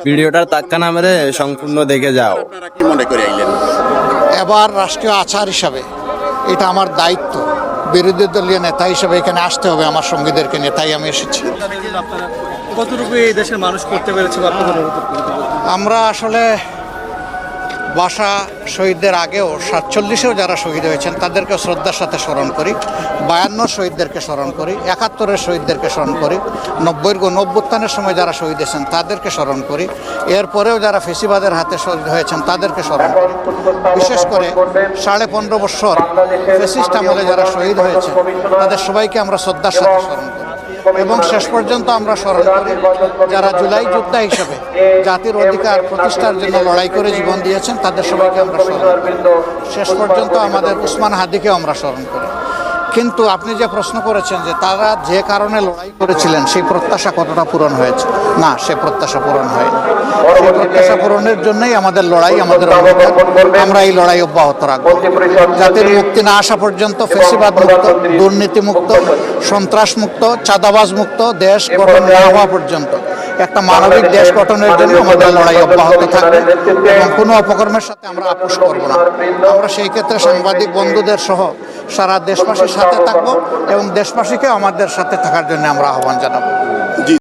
ভিডিওটার তাক্কা নামেরে সম্পূর্ণ দেখে যাও। আপনারা কি মনে করে আইলেন? এবার রাষ্ট্রীয় আচার হিসাবে এটা আমার দায়িত্ব, বিরোধী দলীয় নেতা হিসেবে এখানে আসতে হবে আমার সঙ্গীদেরকে নিয়ে, তাই আমি এসেছি। আপনারা কতটুকু এই দেশের মানুষ করতে পেরেছে বা আপনাদের আমরা আসলে ভাষা শহীদদের আগেও 47-এও যারা শহীদ হয়েছেন তাদেরকে শ্রদ্ধার সাথে স্মরণ করি, 52 শহীদদেরকে স্মরণ করি, 71-এর শহীদদেরকে স্মরণ করি, 90-এর গণঅভ্যুত্থানের সময় যারা শহীদ হয়েছেন তাদেরকে স্মরণ করি, এরপরেও যারা ফেসিবাদের হাতে শহীদ হয়েছেন তাদেরকে স্মরণ করি। বিশেষ করে 15.5 বছর ফেসিস্ট আমলে যারা শহীদ হয়েছে তাদের সবাইকে আমরা শ্রদ্ধার সাথে স্মরণ করি এবং শেষ পর্যন্ত আমরা স্মরণ করি যারা জুলাই যোদ্ধা হিসেবে জাতির অধিকার প্রতিষ্ঠার জন্য লড়াই করে জীবন দিয়েছেন তাদের সবাইকে আমরা স্মরণ করি। শেষ পর্যন্ত আমাদের উসমান হাদিকেও আমরা স্মরণ করি। কিন্তু আপনি যে প্রশ্ন করেছেন যে তারা যে কারণে লড়াই করেছিলেন সেই প্রত্যাশা কতটা পূরণ হয়েছে, না, সে প্রত্যাশা পূরণ হয়নি। সেই প্রত্যাশা পূরণের জন্যই আমাদের লড়াই, আমাদের অঙ্গীকার, আমরা এই লড়াই অব্যাহত রাখবো। জাতির মুক্তি না আসা পর্যন্ত ফেসিবাদ মুক্ত, দুর্নীতি মুক্ত, সন্ত্রাস মুক্ত, চাঁদাবাজ মুক্ত দেশ গঠন না হওয়া পর্যন্ত একটা মানবিক দেশ গঠনের জন্য আমাদের লড়াই অব্যাহত থাকবে এবং কোনো অপকর্মের সাথে আমরা আপোষ করব না। আমরা সেই ক্ষেত্রে সাংবাদিক বন্ধুদের সহ সারা দেশবাসীর সাথে থাকবো এবং দেশবাসীকে আমাদের সাথে থাকার জন্য আমরা আহ্বান জানাবো।